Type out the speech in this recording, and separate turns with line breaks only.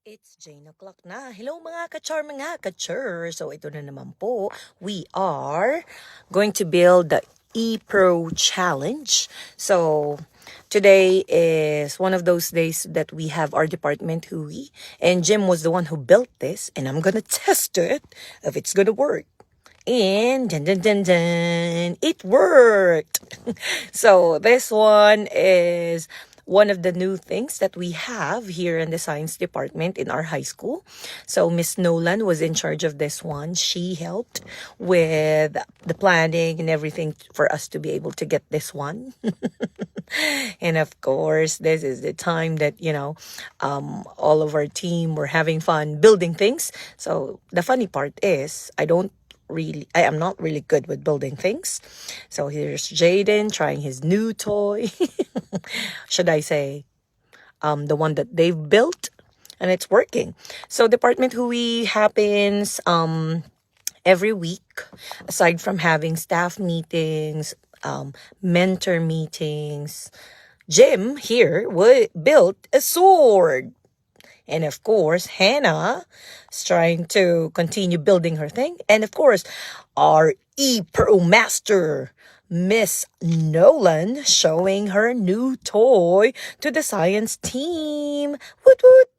It's Jane o'clock na. Hello mga ka-char, mga ka-chur. So ito na naman po, we are going to build the Epro challenge. So today is one of those days that we have our Department Hui, and Jim was the one who built this, and I'm gonna test it if it's gonna work. And dun, dun, dun, dun, it worked. So this one is one of the new things that we have here in the science department in our high school. So Miss Nolan was in charge of this one. She helped with the planning and everything for us to be able to get this one. And of course, this is the time that, all of our team were having fun building things. So the funny part is I am not really good with building things. So here's Jaden trying his new toy. Should I say, the one that they've built, and it's working. So Department Hui happens every week, aside from having staff meetings, mentor meetings. Jim here built a sword. And of course, Hannah is trying to continue building her thing. And of course, our Epro master, Miss Nolan, showing her new toy to the science team. Woot woot!